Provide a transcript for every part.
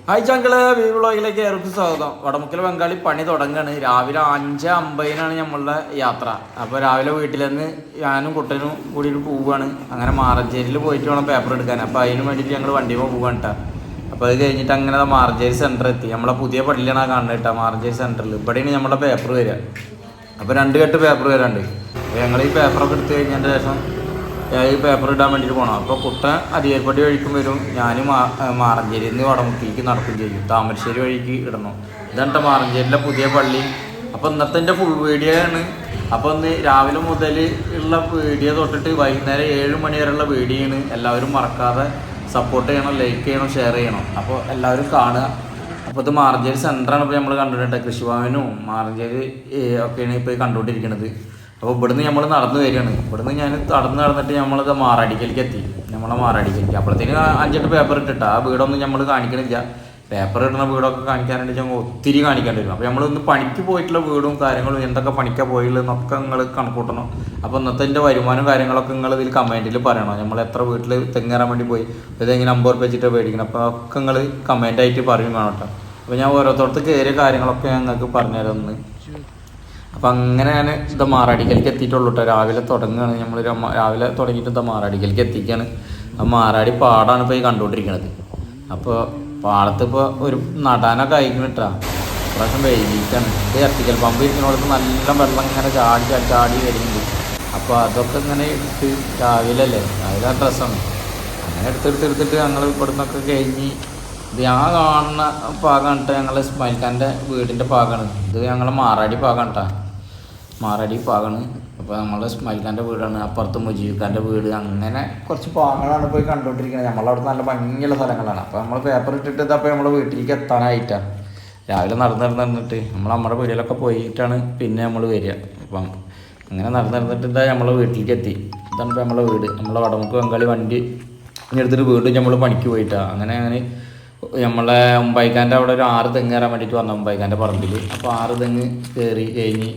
Hi ചങ്കള് വ്ളോഗിലേക്ക് ഏവർക്കും സ്വാഗതം. വടമുക്കൽ ബംഗാളി പണി തുടങ്ങുകയാണ്. രാവിലെ 5:50 നമ്മളുടെ യാത്ര. അപ്പോൾ രാവിലെ വീട്ടിൽ നിന്ന് ഞാനും കുട്ടനും കൂടിയിട്ട് പോവുകയാണ്. അങ്ങനെ മാറഞ്ചേരിയിൽ പോയിട്ട് വേണം പേപ്പർ എടുക്കാൻ. അപ്പോൾ അതിന് വേണ്ടിയിട്ട് ഞങ്ങൾ വണ്ടിയുമ്പോൾ പോവുകയാണ് കേട്ടോ. അപ്പോൾ അത് കഴിഞ്ഞിട്ട് അങ്ങനെ മാറഞ്ചേരി സെൻറ്റർ എത്തി. നമ്മളെ പുതിയ പള്ളിയാണ് കാണുന്നത് കേട്ടോ. മാറഞ്ചേരി സെൻറ്ററിൽ ഇവിടെയാണ് നമ്മുടെ പേപ്പർ വരിക. അപ്പോൾ 2 കെട്ട് പേപ്പർ വരാണ്ട്. അപ്പോൾ ഞങ്ങൾ ഈ പേപ്പറൊക്കെ എടുത്തു കഴിഞ്ഞതിൻ്റെ ശേഷം ഈ പേപ്പർ ഇടാൻ വേണ്ടിയിട്ട് പോകണം. അപ്പോൾ കുട്ട അരിയൽപ്പടി വഴിക്കും വരും, ഞാൻ മാറഞ്ചേരിയിൽ നിന്ന് വടമുക്കിലേക്ക് നടക്കുകയും ചെയ്യും. താമരശ്ശേരി വഴിക്ക് ഇടണം. ഇതാണ് മാറഞ്ചേരിയിലെ പുതിയ പള്ളി. അപ്പോൾ ഇന്നത്തെ എൻ്റെ ഫുൾ വീഡിയോ ആണ്. അപ്പോൾ ഒന്ന് രാവിലെ മുതൽ ഉള്ള വീഡിയോ തൊട്ടിട്ട് വൈകുന്നേരം 7 മണി വരെയുള്ള വീഡിയോ ആണ്. എല്ലാവരും മറക്കാതെ സപ്പോർട്ട് ചെയ്യണം, ലൈക്ക് ചെയ്യണം, ഷെയർ ചെയ്യണം. അപ്പോൾ എല്ലാവരും കാണുക. അപ്പോൾ ഇത് മാറഞ്ചേരി സെൻറ്ററാണ് ഇപ്പോൾ നമ്മൾ കണ്ടുകൊണ്ടിട്ട്. കൃഷിഭവനും മാറഞ്ചേരി ഒക്കെയാണ് ഇപ്പോൾ കണ്ടുകൊണ്ടിരിക്കുന്നത്. അപ്പോൾ ഇവിടുന്ന് നമ്മൾ നടന്നു വരികയാണ്. ഇവിടുന്ന് ഞാൻ നടന്നിട്ട് നമ്മളത് മാറാടിക്കലേക്ക് എത്തി. നമ്മളെ മാറാടിക്കലേക്ക് അപ്പോഴത്തേന് 5-8 പേപ്പർ ഇട്ടിട്ടാ. ആ വീടൊന്നും നമ്മൾ കാണിക്കണില്ല. പേപ്പർ ഇടുന്ന വീടൊക്കെ കാണിക്കാനായിട്ട് ഞങ്ങൾ ഒത്തിരി കാണിക്കേണ്ടി വരും. അപ്പോൾ നമ്മളൊന്ന് പണിക്ക് പോയിട്ടുള്ള വീടും കാര്യങ്ങളും എന്തൊക്കെ പണിക്കാൻ പോയുള്ളതെന്നൊക്കെ നിങ്ങൾ കണക്കൂട്ടണം. അപ്പോൾ ഇന്നത്തെ എൻ്റെ വരുമാനം കാര്യങ്ങളൊക്കെ നിങ്ങൾ ഇതിൽ കമൻറ്റിൽ പറയണം. നമ്മൾ എത്ര വീട്ടിൽ തെങ്ങേറാൻ വേണ്ടി പോയി, ഇതെങ്ങനെ 50 രൂപ വെച്ചിട്ട് മേടിക്കണം. അപ്പോൾ ഒക്കെ നിങ്ങൾ കമൻറ്റായിട്ട് പറയും വേണം കേട്ടോ. അപ്പോൾ ഞാൻ ഓരോരുത്തർക്ക് കയറിയ കാര്യങ്ങളൊക്കെ ഞങ്ങൾക്ക് പറഞ്ഞുതരുന്നു. അപ്പം അങ്ങനെ ഞാൻ ഇത് മാറാടിക്കലേക്ക് എത്തിയിട്ടുള്ളൂ കേട്ടോ. രാവിലെ തുടങ്ങുകയാണ് നമ്മൾ. രാവിലെ തുടങ്ങിയിട്ട് ഇത് മാറാടിക്കലേക്ക് എത്തിക്കുകയാണ്. ആ മാറാടി പാടാണ് ഇപ്പോൾ ഈ കണ്ടുകൊണ്ടിരിക്കുന്നത്. അപ്പോൾ പാടത്ത് ഇപ്പോൾ ഒരു നടാനൊക്കെ അയക്കണം കേട്ടോ. പ്രാവശ്യം വെയിലിട്ടാണ്. ഇത് എർട്ടിക്കൽ പമ്പ് ഇരിക്കുന്നോടത്ത് നല്ല വെള്ളം ഇങ്ങനെ ചാടി വരുന്നുണ്ട്. അപ്പോൾ അതൊക്കെ ഇങ്ങനെ എടുത്ത് രാവിലെ ആ ഡ്രസ്സാണ് അങ്ങനെ എടുത്തിട്ട് ഞങ്ങൾ ഇവിടുന്നൊക്കെ കഴിഞ്ഞ് ഇത് ഞാൻ കാണുന്ന ഭാഗമാണ് കേട്ടോ. ഞങ്ങൾ ഇസ്മായിൽഖാൻ്റെ വീടിൻ്റെ ഭാഗമാണ് ഇത്. ഞങ്ങൾ മാറാടി ഭാഗമാണ് കേട്ടോ. മാറാടി ഭാഗമാണ്. അപ്പോൾ നമ്മൾ ഇസ്മായിൽഖാൻ്റെ വീടാണ്. അപ്പുറത്ത് മുജീബ്ഖാൻ്റെ വീട്. അങ്ങനെ കുറച്ച് ഭാഗങ്ങളാണ് പോയി കണ്ടുകൊണ്ടിരിക്കുന്നത്. നമ്മളവിടെ നല്ല ഭംഗിയുള്ള സ്ഥലങ്ങളാണ്. അപ്പോൾ നമ്മൾ പേപ്പർ ഇട്ടിട്ട് ഇതപ്പോൾ നമ്മൾ വീട്ടിലേക്ക് എത്താനായിട്ടാണ്. രാവിലെ നടന്നിട്ട് നമ്മുടെ വീട്ടിലൊക്കെ പോയിട്ടാണ് പിന്നെ നമ്മൾ വരിക. അപ്പം അങ്ങനെ നടന്നിട്ട് ഇതാ നമ്മളെ വീട്ടിലേക്ക് എത്തി. ഇതാണ് ഇപ്പോൾ നമ്മളെ വീട്. നമ്മളെ വടമുക്ക് ബംഗാളി വണ്ടി എടുത്തിട്ട് വീണ്ടും നമ്മൾ പണിക്ക് പോയിട്ടാണ്. അങ്ങനെ നമ്മളെ ഉമ്പായിക്കാൻ്റെ അവിടെ ഒരു 6 തെങ്ങ് കയറാൻ വേണ്ടിയിട്ട് വന്ന ഉമ്പായിക്കാൻ്റെ പറമ്പിൽ. അപ്പോൾ 6 തെങ്ങ് കയറി കഴിഞ്ഞ്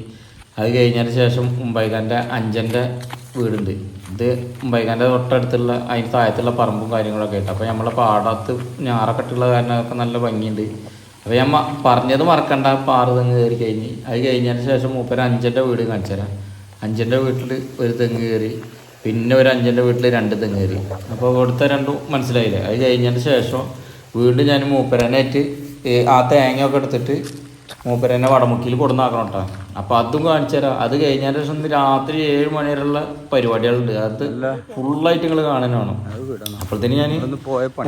അത് കഴിഞ്ഞതിന് ശേഷം ഉമ്പായിക്കാൻ്റെ 5ൻ്റെ വീടുണ്ട്. ഇത് ഉമ്പായിക്കാൻ്റെ തൊട്ടടുത്തുള്ള അതിന് താഴത്തുള്ള പറമ്പും കാര്യങ്ങളൊക്കെ ആയിട്ട്. അപ്പോൾ നമ്മളെ പാടത്ത് ഞാറൊക്കെ ഇട്ടുള്ള കാരണമൊക്കെ നല്ല ഭംഗിയുണ്ട്. അപ്പോൾ ഞാൻ പറഞ്ഞത് മറക്കണ്ട. അപ്പോൾ 6 തെങ്ങ് കയറി കഴിഞ്ഞ് അത് കഴിഞ്ഞതിന് ശേഷം മൂപ്പര് 5ൻ്റെ വീട് കാണിച്ചു തരാം. 5ൻ്റെ വീട്ടിൽ ഒരു തെങ്ങ് കയറി, പിന്നെ ഒരു 5ൻ്റെ വീട്ടിൽ 2 തെങ്ങ് കയറി. അപ്പോൾ ഇവിടുത്തെ രണ്ടും മനസ്സിലായില്ലേ. അത് കഴിഞ്ഞതിന് ശേഷം വീണ്ടും ഞാൻ മൂപ്പരനായിട്ട് ആ തേങ്ങയൊക്കെ എടുത്തിട്ട് മൂപ്പരനെ വടമുക്കിയിൽ കൊടുന്നാക്കണം കേട്ടോ. അപ്പോൾ അതും കാണിച്ചു തരാം. അത് കഴിഞ്ഞതിന് ശേഷം രാത്രി 7 മണി വരെയുള്ള പരിപാടികളുണ്ട്. അത് ഫുള്ളായിട്ട് നിങ്ങൾ കാണാനാണ്. അപ്പോഴത്തേന് ഞാൻ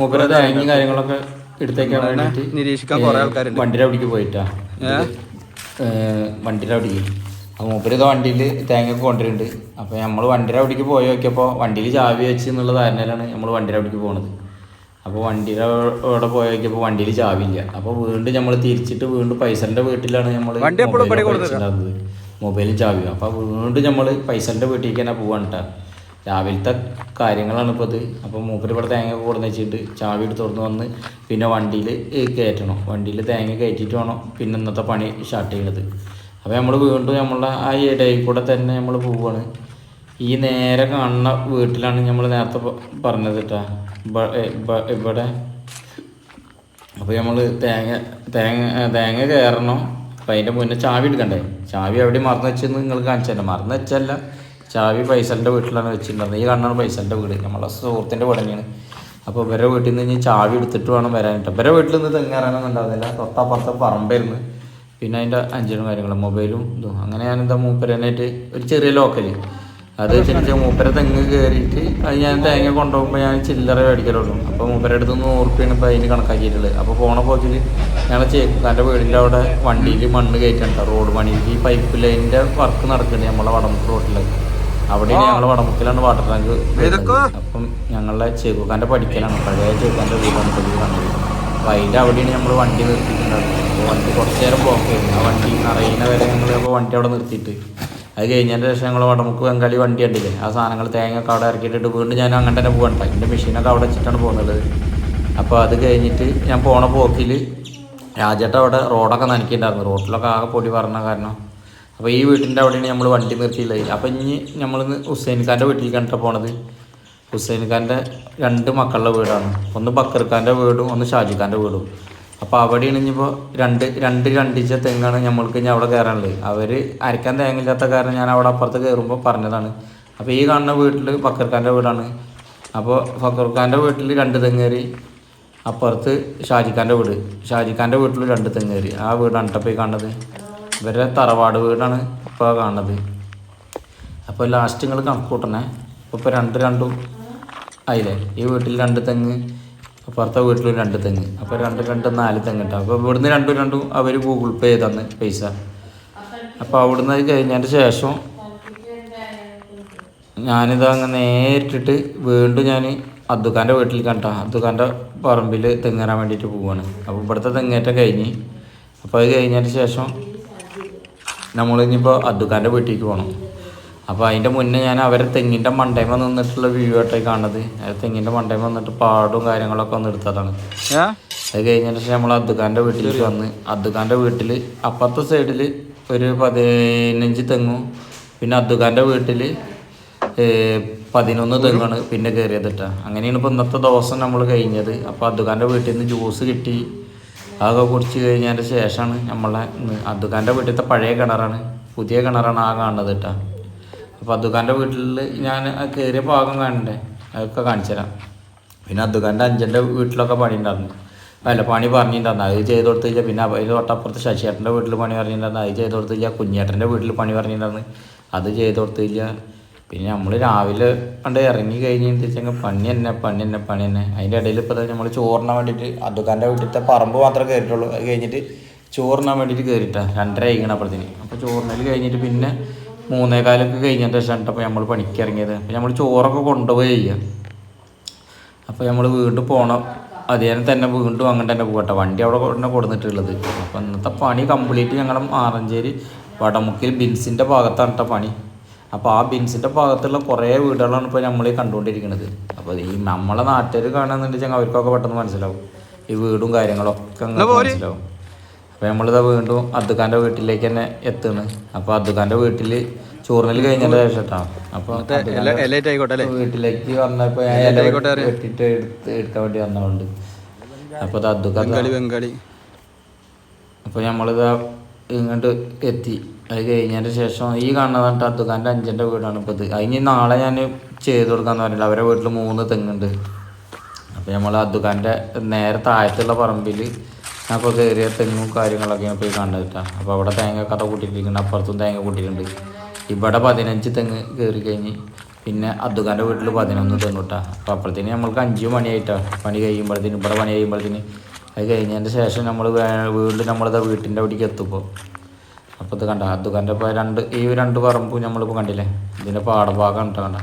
മൂപ്പര തേങ്ങയും കാര്യങ്ങളൊക്കെ എടുത്തേക്കാൻ വേണ്ടിയിട്ട് വണ്ടിയുടെ അവിടേക്ക് പോയിട്ടാ. വണ്ടിയുടെ അവിടേക്ക് അപ്പോൾ മൂപ്പര് ഇത് വണ്ടിയിൽ തേങ്ങയൊക്കെ കൊണ്ടുവരുന്നുണ്ട്. അപ്പോൾ നമ്മൾ വണ്ടിയുടെ അവിടേക്ക് പോയി നോക്കിയപ്പോൾ വണ്ടിയിൽ ചാവി വെച്ച് എന്നുള്ള ധാരണയിലാണ് നമ്മൾ വണ്ടിയുടെ അവിടേക്ക് പോകുന്നത്. അപ്പോൾ വണ്ടിയുടെ അവിടെ പോയി നോക്കിയപ്പോൾ വണ്ടിയിൽ ചാവില്ല. അപ്പോൾ വീണ്ടും നമ്മൾ തിരിച്ചിട്ട് വീണ്ടും പൈസൻ്റെ വീട്ടിലാണ് നമ്മൾ മൊബൈലും ചാവിയും. അപ്പോൾ വീണ്ടും നമ്മൾ പൈസൻ്റെ വീട്ടിലേക്ക് തന്നെ പോവാണ് കേട്ടോ. രാവിലത്തെ കാര്യങ്ങളാണ് ഇപ്പോൾ ഇത്. അപ്പോൾ മൂപ്പര് ഇവിടെ തേങ്ങ കൊടുന്ന് വെച്ചിട്ട് ചാവി എടുത്ത് തുറന്ന് വന്ന് പിന്നെ വണ്ടിയിൽ കയറ്റണം. വണ്ടിയിൽ തേങ്ങ കയറ്റിയിട്ട് വേണം പിന്നെ ഇന്നത്തെ പണി സ്റ്റാർട്ട് ചെയ്യുന്നത്. അപ്പോൾ നമ്മൾ വീണ്ടും നമ്മളുടെ ആ ഇടയിൽ കൂടെ തന്നെ നമ്മൾ പോവുകയാണ്. ഈ നേരെ കാണുന്ന വീട്ടിലാണ് നമ്മൾ നേരത്തെ പറഞ്ഞത് കേട്ടോ. ഇവിടെ അപ്പോൾ നമ്മൾ തേങ്ങ കയറണം. അപ്പം അതിൻ്റെ മുന്നേ ചാവി എടുക്കണ്ടേ. ചാവി എവിടെ മറന്നു വെച്ചെന്ന് നിങ്ങൾ കാണിച്ചു തരാം. മറന്നു വെച്ചല്ല, ചാവി പൈസൻ്റെ വീട്ടിലാണ് വെച്ചിട്ടുണ്ടായിരുന്നത്. ഈ കാണുന്ന പൈസൻ്റെ വീട് നമ്മളെ സുഹൃത്തിൻ്റെ വീട് തന്നെയാണ്. അപ്പോൾ ഇവരെ വീട്ടിൽ നിന്ന് ചാവി എടുത്തിട്ട് വേണം വരാനിട്ട്. ഇവരെ വീട്ടിൽ നിന്ന് തെങ്ങ് കയറാനൊന്നും ഉണ്ടാകുന്നില്ല. തൊട്ടപ്പുറത്തെ പറമ്പായിരുന്നു. പിന്നെ അതിൻ്റെ 5 കാര്യങ്ങളും മൊബൈലും ഇതും. അങ്ങനെ ഞാനെന്താ മൂപ്പരനായിട്ട് ഒരു ചെറിയ ലോക്കൽ അത് വെച്ചിട്ട് മൂപ്പര തെങ്ങ് കയറിയിട്ട് അത് ഞാൻ തേങ്ങ കൊണ്ടുപോകുമ്പോൾ ഞാൻ ചില്ലറ മേടിക്കലുള്ളൂ. അപ്പോൾ മൂപ്പര അടുത്ത് 100 രൂപയാണ് ഇപ്പോൾ അതിന് കണക്കാക്കിയിട്ടുള്ളത്. അപ്പോൾ പോണ പോക്കിൽ ഞങ്ങൾ ചേക്കാൻ്റെ വീടിൻ്റെ അവിടെ വണ്ടിയിൽ മണ്ണ് കയറ്റണ്ട. റോഡ് പണിയിൽ ഈ പൈപ്പ് ലൈനിൻ്റെ വർക്ക് നടക്കുന്നുണ്ട് നമ്മളെ വടമുക്ക് റോഡിൽ. അവിടെയാണ് ഞങ്ങൾ വടമുക്കിലാണ് വാട്ടർ ടാങ്ക്. അപ്പം ഞങ്ങളുടെ ചേക്കുക്കാൻ്റെ പഠിക്കലാണ്. പഴയ ചേക്കാൻ്റെ വീടാണ് ഇപ്പോൾ കണ്ടത്. അപ്പോൾ അതിൻ്റെ അവിടെയാണ് നമ്മൾ വണ്ടി നിർത്തിയിട്ടുണ്ടായിരുന്നത്. അപ്പോൾ വണ്ടി കുറച്ച് നേരം ബ്ലോക്ക് ആയിരുന്നു. ആ വണ്ടി അറിയുന്ന വരെ ഞങ്ങൾ അപ്പോൾ വണ്ടി അവിടെ നിർത്തിയിട്ട് അത് കഴിഞ്ഞതിൻ്റെ ശേഷം ഞങ്ങൾ വടമുക്ക് ബംഗാളി വണ്ടി കണ്ടില്ലേ. ആ സാധനങ്ങൾ തേങ്ങയൊക്കെ അവിടെ ഇറക്കിയിട്ടിട്ട് വീണ്ടും ഞാൻ അങ്ങനെ തന്നെ പോകണ്ട. എൻ്റെ മെഷീനൊക്കെ അവിടെ വെച്ചിട്ടാണ് പോകുന്നത്. അപ്പോൾ അത് കഴിഞ്ഞിട്ട് ഞാൻ പോണ പോക്കിൽ രാജേട്ട അവിടെ റോഡൊക്കെ നനയ്ക്കുന്നുണ്ടായിരുന്നു. റോഡിലൊക്കെ ആകെ പൊടി പറഞ്ഞ കാരണം. അപ്പോൾ ഈ വീട്ടിൻ്റെ അവിടെയാണ് നമ്മൾ വണ്ടി നിർത്തിയില്ലത്. അപ്പോൾ ഇനി നമ്മൾ ഹുസൈൻഖാൻ്റെ വീട്ടിലേക്കാണ് പോണത്. ഹുസൈൻഖാൻ്റെ 2 മക്കളുടെ വീടാണ്. ഒന്ന് ബക്കർഖാൻ്റെ വീടും ഒന്ന് ഷാജിഖാൻ്റെ വീടും. അപ്പോൾ അവിടെയാണ് ഇനിയിപ്പോൾ രണ്ടിച്ച തെങ്ങാണ് നമ്മൾക്ക് ഇനി അവിടെ കയറാനുള്ളത്. അവർ അരക്കാൻ തേങ്ങയില്ലാത്ത കാരണം ഞാൻ അവിടെ അപ്പുറത്ത് കയറുമ്പോൾ പറഞ്ഞതാണ്. അപ്പോൾ ഈ കാണുന്ന വീട്ടിൽ ഫക്കർഖാൻ്റെ വീടാണ്. അപ്പോൾ ഫക്കർഖാൻ്റെ വീട്ടിൽ 2 തെങ്ങേറി, അപ്പുറത്ത് ഷാജിഖാൻ്റെ വീട്ടിൽ 2 തെങ്ങേറി. ആ വീടാണ് കേട്ടോ ഇപ്പോൾ ഈ കാണുന്നത്. ഇവരുടെ തറവാട് വീടാണ് ഇപ്പോൾ കാണുന്നത്. അപ്പോൾ ലാസ്റ്റ് നിങ്ങൾ കണക്ക് കൂട്ടണേ. ഇപ്പോൾ രണ്ടും ആയില്ലേ. ഈ വീട്ടിൽ 2 തെങ്ങ്, അപ്പുറത്തെ വീട്ടിലും 2 തെങ്ങ്. അപ്പോൾ 2 4 തെങ്ങ് കിട്ടും. അപ്പോൾ ഇവിടുന്ന് രണ്ടും അവർ ഗൂഗിൾ പേ ചെയ്തന്ന് പൈസ. അപ്പോൾ അവിടുന്ന് കഴിഞ്ഞതിൻ്റെ ശേഷം ഞാനിത് അങ്ങനെ നേരിട്ടിട്ട് വീണ്ടും ഞാൻ അദ്ദുഖാൻ്റെ വീട്ടിൽ കണ്ടാ അദ്ദുഖാൻ്റെ പറമ്പിൽ തെങ്ങേറാൻ വേണ്ടിയിട്ട് പോവുകയാണ്. അപ്പോൾ ഇവിടുത്തെ തെങ്ങേറ്റം കഴിഞ്ഞ്, അപ്പോൾ അത് കഴിഞ്ഞതിന് ശേഷം നമ്മളിനിപ്പോൾ അദ്ദുഖാൻ്റെ വീട്ടിലേക്ക് പോകണം. അപ്പോൾ അതിൻ്റെ മുന്നേ ഞാൻ അവരെ തെങ്ങിൻ്റെ മണ്ടയിൽ നിന്നിട്ടുള്ള വ്യൂ ആയിട്ടായി കാണുന്നത്. തെങ്ങിൻ്റെ മണ്ടയിൽ വന്നിട്ട് പാടും കാര്യങ്ങളൊക്കെ ഒന്ന് എടുത്തതാണ്. അത് കഴിഞ്ഞതിന് ശേഷം നമ്മൾ അദ്ദുഖാൻ്റെ വീട്ടിലേക്ക് വന്ന്, അദ്ദുഖാൻ്റെ വീട്ടിൽ അപ്പുറത്തെ സൈഡിൽ ഒരു 15 തെങ്ങും, പിന്നെ അദ്ദുഖാൻ്റെ വീട്ടിൽ 11 തെങ്ങാണ് പിന്നെ കയറിയത് കേട്ടോ. അങ്ങനെയാണ് ഇപ്പോൾ ഇന്നത്തെ ദിവസം നമ്മൾ കഴിഞ്ഞത്. അപ്പോൾ അദ്ദുഖാൻ്റെ വീട്ടിൽ നിന്ന് ജ്യൂസ് കിട്ടി. അതൊക്കെ കുടിച്ച് കഴിഞ്ഞതിൻ്റെ ശേഷമാണ് നമ്മളെ അദ്ദുഖാൻ്റെ വീട്ടിലത്തെ പഴയ കിണറാണ്, പുതിയ കിണറാണ് ആ കാണുന്നത് കേട്ടോ. അപ്പോൾ അദ്ദുഖാൻ്റെ വീട്ടിൽ ഞാൻ കയറിയ ഭാഗം കാണണ്ടേ, അതൊക്കെ കാണിച്ചു തരാം. പിന്നെ അദ്ദുഖാൻ്റെ അഞ്ചൻ്റെ വീട്ടിലൊക്കെ പണി ഉണ്ടായിരുന്നു, പണി പറഞ്ഞിട്ടുണ്ടായിരുന്നു. അത് ചെയ്ത് കൊടുത്തില്ല. പിന്നെ അതിൽ തൊട്ടപ്പുറത്ത് ശശിയേട്ടൻ്റെ വീട്ടിൽ പണി പറഞ്ഞിട്ടുണ്ടായിരുന്നു, അത് ചെയ്ത് കൊടുത്തില്ല. കുഞ്ഞേട്ടൻ്റെ വീട്ടിൽ പണി പറഞ്ഞിട്ടുണ്ടായിരുന്നു, അത് ചെയ്ത് കൊടുത്തില്ല. പിന്നെ നമ്മൾ രാവിലെ കണ്ട് ഇറങ്ങി കഴിഞ്ഞിട്ടുണ്ടെങ്കിൽ പണി തന്നെ. അതിൻ്റെ ഇടയിൽ ഇപ്പോൾ നമ്മൾ ചോറിനാൻ വേണ്ടിയിട്ട് അദ്ദുഖാൻ്റെ വീട്ടിലത്തെ പറമ്പ് മാത്രമേ കയറിയിട്ടുള്ളൂ. അത് കഴിഞ്ഞിട്ട് ചോറിനാൻ വേണ്ടിയിട്ട് കയറിയിട്ടാണ് 2:30 ആയിക്കണം അപ്പോഴത്തേന്. അപ്പോൾ ചോറിനൽ കഴിഞ്ഞിട്ട് പിന്നെ 3:15 കഴിഞ്ഞതിൻ്റെ ശേഷം അപ്പോൾ നമ്മൾ പണിക്ക് ഇറങ്ങിയത്. അപ്പോൾ നമ്മൾ ചോറൊക്കെ കൊണ്ടുപോയി ചെയ്യുക. അപ്പോൾ നമ്മൾ വീണ്ടും പോകണം. അതേനെ തന്നെ വീണ്ടും അങ്ങനെ തന്നെ പോകട്ടെ. വണ്ടി അവിടെ തന്നെ കൊടുത്തിട്ടുള്ളത്. അപ്പോൾ ഇന്നത്തെ പണി കംപ്ലീറ്റ് ഞങ്ങൾ മാറഞ്ചേരി വടമുക്കിൽ ബിൻസിൻ്റെ ഭാഗത്താണ് കേട്ടോ പണി. അപ്പോൾ ആ ബിൻസിൻ്റെ ഭാഗത്തുള്ള കുറേ വീടുകളാണ് ഇപ്പോൾ നമ്മൾ കണ്ടുകൊണ്ടിരിക്കുന്നത്. അപ്പോൾ ഈ നമ്മളെ നാട്ടുകാർ കാണുന്നുണ്ടെങ്കിൽ അവർക്കൊക്കെ പെട്ടെന്ന് മനസ്സിലാവും ഈ വീടും കാര്യങ്ങളൊക്കെ മനസ്സിലാവും. അപ്പോൾ നമ്മളിതാ വീണ്ടും അദ്ദുഖാൻ്റെ വീട്ടിലേക്ക് തന്നെ എത്തുന്നു. അപ്പോൾ അദ്ദുഖാൻ്റെ വീട്ടിൽ ചോറിനൽ കഴിഞ്ഞതിൻ്റെ ശേഷം കേട്ടോ. അപ്പോൾ വീട്ടിലേക്ക് വന്നപ്പോൾ വെട്ടിയിട്ട് എടുക്കാൻ വേണ്ടി വന്നതുകൊണ്ട് അപ്പോൾ അത് അദ്ദുഖാൻ. അപ്പോൾ നമ്മളിതാ ഇങ്ങോട്ട് എത്തി. അത് കഴിഞ്ഞതിൻ്റെ ശേഷം ഈ കാണുന്നതാണ് അദ്ദുഖാൻ്റെ അഞ്ചൻ്റെ വീടാണ് ഇപ്പോൾ ഇത്. അതിന് നാളെ ഞാൻ ചെയ്ത് കൊടുക്കാമെന്ന് പറഞ്ഞില്ല. അവരുടെ വീട്ടിൽ 3 തെങ്ങുണ്ട്. അപ്പോൾ നമ്മൾ അദ്ദുഖാൻ്റെ നേരെ താഴത്തുള്ള പറമ്പിൽ അപ്പോൾ കയറിയ തെങ്ങും കാര്യങ്ങളൊക്കെയാണ് പോയി കണ്ടത് കേട്ടോ. അപ്പോൾ അവിടെ തേങ്ങ കഥ കൂട്ടിയിട്ടുണ്ട്, അപ്പുറത്തും തേങ്ങ കൂട്ടിയിട്ടുണ്ട്. ഇവിടെ 15 തെങ്ങ് കയറി കഴിഞ്ഞ് പിന്നെ അദ്ദുഖാൻ്റെ വീട്ടിൽ 11 തെങ്ങ് കേട്ടോ. അപ്പോൾ അപ്പോഴത്തേന് നമ്മൾക്ക് 5 മണിയായിട്ടാണ് പണി കഴിയുമ്പോഴത്തേന്, ഇവിടെ പണി കഴിയുമ്പോഴത്തേന്. അത് കഴിഞ്ഞതിൻ്റെ ശേഷം നമ്മൾ വീണ്ടും നമ്മളിത് വീട്ടിൻ്റെ അവിടേക്ക് എത്തുമ്പോൾ അപ്പോൾ ഇത് കണ്ട അദ്ദുഖാൻ്റെ ഇപ്പോൾ ഈ 2 പറമ്പും നമ്മളിപ്പോൾ കണ്ടില്ലേ, ഇതിൻ്റെ പാടഭാഗം കേട്ടോ കണ്ട.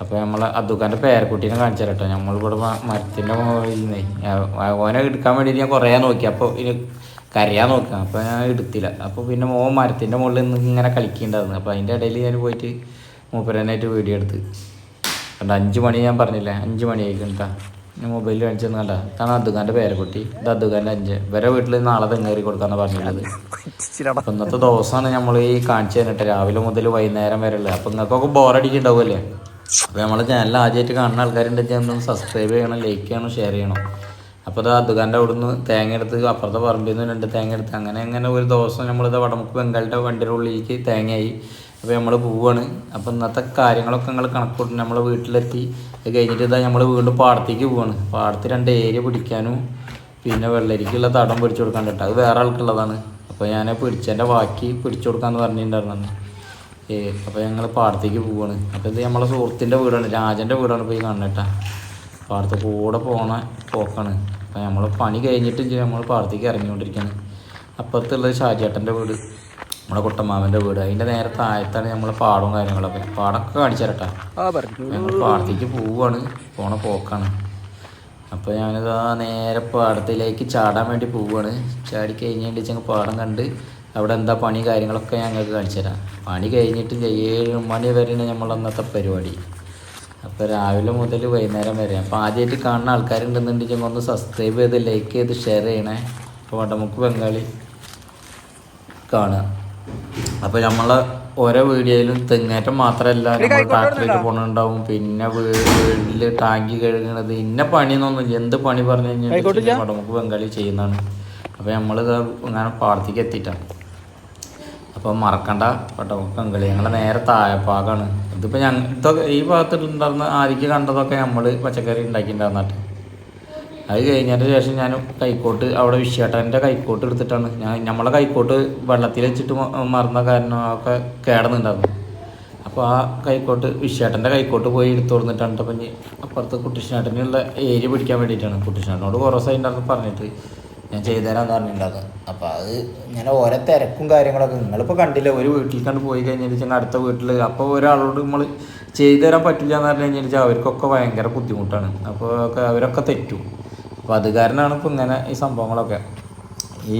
അപ്പോൾ നമ്മൾ അദ്ദുഖാൻ്റെ പേരക്കുട്ടീനെ കാണിച്ചു തരട്ടോ. നമ്മളിവിടെ മരത്തിൻ്റെ മുകളിൽ നിന്ന് ഓനെ എടുക്കാൻ വേണ്ടിയിട്ട് ഞാൻ കുറേ നോക്കി. അപ്പോൾ ഇനി കരയാൻ നോക്കാം, അപ്പോൾ ഞാൻ എടുത്തില്ല. അപ്പോൾ പിന്നെ മരത്തിൻ്റെ മുകളിൽ നിന്ന് ഇങ്ങനെ കളിക്കുന്നുണ്ടായിരുന്നു. അപ്പോൾ അതിൻ്റെ ഇടയിൽ ഞാൻ പോയിട്ട് മൂപ്പരനായിട്ട് വീഡിയോ എടുത്ത് കണ്ട. 5 മണി ഞാൻ പറഞ്ഞില്ലേ, 5 മണിയായിരിക്കും കേട്ടോ. ഞാൻ മൊബൈലിൽ കാണിച്ചെന്ന് കണ്ട. ഇതാണ് അദ്ദുഖാൻ്റെ പേരക്കുട്ടി, ഇത് അദ്ദുഖാൻ്റെ 5. ഇവരെ വീട്ടിൽ നാളെ തെങ്ങേറി കൊടുക്കാമെന്ന് പറഞ്ഞിട്ടുള്ളത്. അപ്പോൾ ഇന്നത്തെ ദിവസമാണ് നമ്മൾ ഈ കാണിച്ചു തന്നിട്ട് രാവിലെ മുതൽ വൈകുന്നേരം വരെ ഉള്ളത്. അപ്പോൾ നിങ്ങൾക്കൊക്കെ ബോറടിക്കുന്നുണ്ടാവുമല്ലേ. അപ്പോൾ നമ്മളെ ചാനൽ ആദ്യമായിട്ട് കാണുന്ന ആൾക്കാരുണ്ടെങ്കിൽ ഒന്ന് സബ്സ്ക്രൈബ് ചെയ്യണം, ലൈക്ക് ചെയ്യണം, ഷെയർ ചെയ്യണം. അപ്പോൾ ഇത് അദ്ദുഖാൻ്റെ അവിടുന്ന് തേങ്ങ എടുത്ത് അപ്പുറത്തെ പറമ്പിൽ നിന്ന് 2 തേങ്ങ എടുത്ത് അങ്ങനെ ഒരു ദിവസം നമ്മളിത് വടമുക്ക് ബംഗാളിൻ്റെ വണ്ടിയുടെ ഉള്ളിലേക്ക് തേങ്ങയായി. അപ്പോൾ നമ്മൾ പോവുകയാണ്. അപ്പോൾ ഇന്നത്തെ കാര്യങ്ങളൊക്കെ നിങ്ങൾ കണക്കൂട്ടി നമ്മളെ വീട്ടിലെത്തി. അത് കഴിഞ്ഞിട്ട് ഇതാ നമ്മൾ വീണ്ടും പാടത്തേക്ക് പോവുകയാണ്. പാടത്ത് 2 ഏരിയ പിടിക്കാനും പിന്നെ വെള്ളരിക്കുള്ള തടം പിടിച്ചു കൊടുക്കാൻ കേട്ടോ. അത് വേറെ ആൾക്കുള്ളതാണ്. അപ്പോൾ ഞാൻ പിടിച്ചതിൻ്റെ ബാക്കി പിടിച്ചു കൊടുക്കാമെന്ന് പറഞ്ഞിട്ടുണ്ടായിരുന്നു. അപ്പോൾ ഞങ്ങൾ പാടത്തേക്ക് പോവുകയാണ്. അപ്പോൾ ഇത് നമ്മളെ സുഹൃത്തിൻ്റെ വീടാണ്, രാജൻ്റെ വീടാണ് പോയി കാണുന്നത് കേട്ടോ. പാടത്ത് കൂടെ പോക്കാണ്. അപ്പോൾ നമ്മൾ പണി കഴിഞ്ഞിട്ട് നമ്മൾ പാടത്തേക്ക് ഇറങ്ങിക്കൊണ്ടിരിക്കുകയാണ്. അപ്പുറത്തുള്ളത് ഷാജിയേട്ടൻ്റെ വീട്, നമ്മുടെ കുട്ടമ്മാവൻ്റെ വീട്. അതിൻ്റെ നേരെ താഴത്താണ് നമ്മളെ പാടവും കാര്യങ്ങളൊക്കെ. പാടമൊക്കെ കാണിച്ചു തരട്ടാ. ഞങ്ങൾ പാടത്തേക്ക് പോവുകയാണ്, പോക്കാണ്. അപ്പോൾ ഞാനിത് നേരെ പാടത്തിലേക്ക് ചാടാൻ വേണ്ടി പോവുകയാണ്. ചാടി കഴിഞ്ഞിട്ട് പാടം കണ്ട് അവിടെ എന്താ പണി കാര്യങ്ങളൊക്കെ ഞങ്ങൾക്ക് കാണിച്ചു തരാം. പണി കഴിഞ്ഞിട്ട് 7 മണി വരെയാണ് നമ്മൾ അന്നത്തെ പരിപാടി. അപ്പോൾ രാവിലെ മുതൽ വൈകുന്നേരം വരെ. അപ്പോൾ ആദ്യമായിട്ട് കാണുന്ന ആൾക്കാരുണ്ടെന്നുണ്ടെങ്കിൽ ഒന്ന് സബ്സ്ക്രൈബ് ചെയ്ത് ലൈക്ക് ചെയ്ത് ഷെയർ ചെയ്യണേ. അപ്പോൾ വടമുക്ക് ബംഗാളി കാണുക. അപ്പോൾ നമ്മളെ ഓരോ വീഡിയോയിലും തെങ്ങേറ്റം മാത്രമല്ല നമ്മൾ ട്രാക്ടറിലേക്ക് പോകണുണ്ടാവും, പിന്നെ വീട്ടിൽ ടാങ്കി കഴുകണത് ഇന്ന പണിയൊന്നുമില്ല. എന്ത് പണി പറഞ്ഞു കഴിഞ്ഞാൽ വടമുക്ക് ബംഗാളി ചെയ്യുന്നതാണ്. അപ്പോൾ നമ്മളിത് അങ്ങനെ പാടത്തേക്ക് എത്തിയിട്ടാണ്. അപ്പോൾ മറക്കണ്ട വടമുക്ക് ബംഗാളി ഞങ്ങളെ നേരെ താഴെപ്പാകാണ്. ഇതിപ്പോൾ ഇതൊക്കെ ഈ ഭാഗത്തുണ്ടായിരുന്ന ആദ്യം കണ്ടതൊക്കെ നമ്മൾ പച്ചക്കറി ഉണ്ടാക്കിയിട്ടുണ്ടായിരുന്നിട്ട്. അത് കഴിഞ്ഞതിന് ശേഷം ഞാൻ കൈക്കോട്ട് അവിടെ വിശ്വേട്ടൻ്റെ കൈക്കോട്ട് എടുത്തിട്ടാണ് നമ്മളെ കൈക്കോട്ട് വെള്ളത്തിൽ വെച്ചിട്ട് മറന്ന കാരണം ഒക്കെ കേടന്നുണ്ടായിരുന്നു. അപ്പോൾ ആ കൈക്കോട്ട് വിശ്വേട്ടൻ്റെ കൈക്കോട്ട് പോയി എടുത്തു കൊടുത്തിട്ടാണ്. അപ്പം അപ്പുറത്ത് കുട്ടിഷ്ണേട്ടനുള്ള ഏരിയ പിടിക്കാൻ വേണ്ടിയിട്ടാണ്. കുട്ടിഷ്ണേട്ടനോട് കുറേ ദിവസമായിട്ടുണ്ടായിരുന്നു പറഞ്ഞിട്ട് ഞാൻ ചെയ്തുതരാമെന്ന് പറഞ്ഞിട്ടുണ്ടാകുന്നത്. അപ്പോൾ അത് ഇങ്ങനെ ഓരോ തിരക്കും കാര്യങ്ങളൊക്കെ നിങ്ങളിപ്പോൾ കണ്ടില്ല. ഒരു വീട്ടിൽ കണ്ട് പോയി കഴിഞ്ഞാൽ അടുത്ത വീട്ടിൽ അപ്പോൾ ഒരാളോട് നമ്മൾ ചെയ്തു തരാൻ പറ്റില്ല എന്ന് പറഞ്ഞു കഴിഞ്ഞാൽ അവർക്കൊക്കെ ഭയങ്കര ബുദ്ധിമുട്ടാണ്. അപ്പോൾ അവരൊക്കെ തെറ്റും. അപ്പോൾ അത് കാരണമാണ് ഇപ്പോൾ ഇങ്ങനെ ഈ സംഭവങ്ങളൊക്കെ. ഈ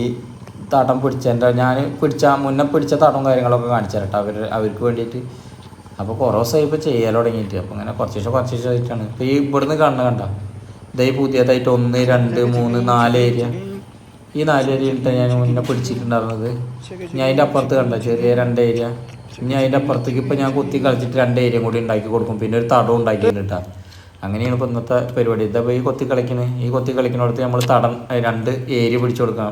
തടം പിടിച്ചതിൻ്റെ ഞാൻ മുന്നേ പിടിച്ച തടം കാര്യങ്ങളൊക്കെ കാണിച്ചു തരട്ടെ അവർക്ക് വേണ്ടിയിട്ട്. അപ്പോൾ കുറേ ദിവസമായി ഇപ്പോൾ ചെയ്യാൻ തുടങ്ങിയിട്ട്. അപ്പോൾ ഇങ്ങനെ കുറച്ച് ദിവസമായിട്ടാണ് ഇപ്പോൾ ഈ ഇവിടുന്ന് കണ്ട ഇതായി പുതിയതായിട്ട് 1, 2, 3, 4 ഏരിയ. ഈ 4 ഏരിയയിലിട്ട് ഞാൻ മുന്നേ പിടിച്ചിട്ടുണ്ടായിരുന്നത്. ഇനി അതിൻ്റെ അപ്പുറത്ത് കണ്ട ചെറിയ 2 ഏരിയ. ഇനി അതിൻ്റെ അപ്പുറത്തേക്ക് ഇപ്പോൾ ഞാൻ കുത്തി കളിച്ചിട്ട് 2 ഏരിയ കൂടി ഉണ്ടാക്കി കൊടുക്കും. പിന്നെ ഒരു തടം ഉണ്ടാക്കിയിട്ടാ. അങ്ങനെയാണ് ഇപ്പോൾ ഇന്നത്തെ പരിപാടി. ഇതപ്പോൾ ഈ കൊത്തി കളിക്കുന്നിടത്ത് നമ്മൾ തടം 2 ഏരിയ പിടിച്ചു കൊടുക്കാം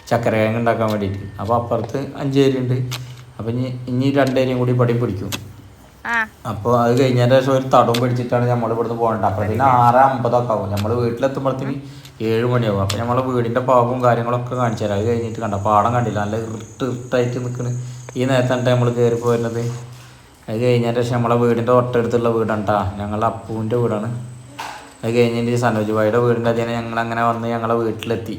ചക്കരകിഴങ്ങ് ഉണ്ടാക്കാൻ വേണ്ടിയിട്ട്. അപ്പോൾ അപ്പുറത്ത് 5 ഏരിയ ഉണ്ട്. അപ്പോൾ ഇനി 2 ഏരിയയും കൂടി പടി പിടിക്കും. അപ്പോൾ അത് കഴിഞ്ഞതിന് ശേഷം ഒരു തടവും പിടിച്ചിട്ടാണ് നമ്മൾ ഇവിടുന്ന് പോകേണ്ടത്. അപ്പോഴത്തേന് 6:50 ആവും. നമ്മൾ വീട്ടിലെത്തുമ്പോഴത്തേന് 7 മണിയാവും. അപ്പോൾ നമ്മളെ വീടിൻ്റെ പാകവും കാര്യങ്ങളൊക്കെ കാണിച്ചു തരാം. അത് കഴിഞ്ഞിട്ട് കണ്ട പാടം കണ്ടില്ല, നല്ല ഇരുട്ടായിട്ട് നിൽക്കണ്. ഈ നേരത്താണ് നമ്മൾ കയറി പോരുന്നത്. അത് കഴിഞ്ഞതിന് ശേഷം നമ്മളെ വീടിൻ്റെ തൊട്ടടുത്തുള്ള വീടാണ് കേട്ടോ, ഞങ്ങളുടെ അപ്പൂൻ്റെ വീടാണ്. അത് കഴിഞ്ഞിട്ട് സനോജ് ഭായിയുടെ വീടിൻ്റെ അതിനെ ഞങ്ങളങ്ങനെ വന്ന് ഞങ്ങളെ വീട്ടിലെത്തി.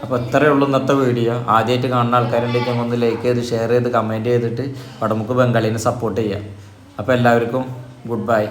അപ്പോൾ ഇത്രയേ ഉള്ളൂ ഇന്നത്തെ വീഡിയോ. ആദ്യമായിട്ട് കാണുന്ന ആൾക്കാരുണ്ടെങ്കിൽ ഞങ്ങൾ ഒന്ന് ലൈക്ക് ചെയ്ത് ഷെയർ ചെയ്ത് കമൻറ്റ് ചെയ്തിട്ട് വടമുക്ക് ബംഗാളിനെ സപ്പോർട്ട് ചെയ്യുക. അപ്പോൾ എല്ലാവർക്കും ഗുഡ് ബൈ.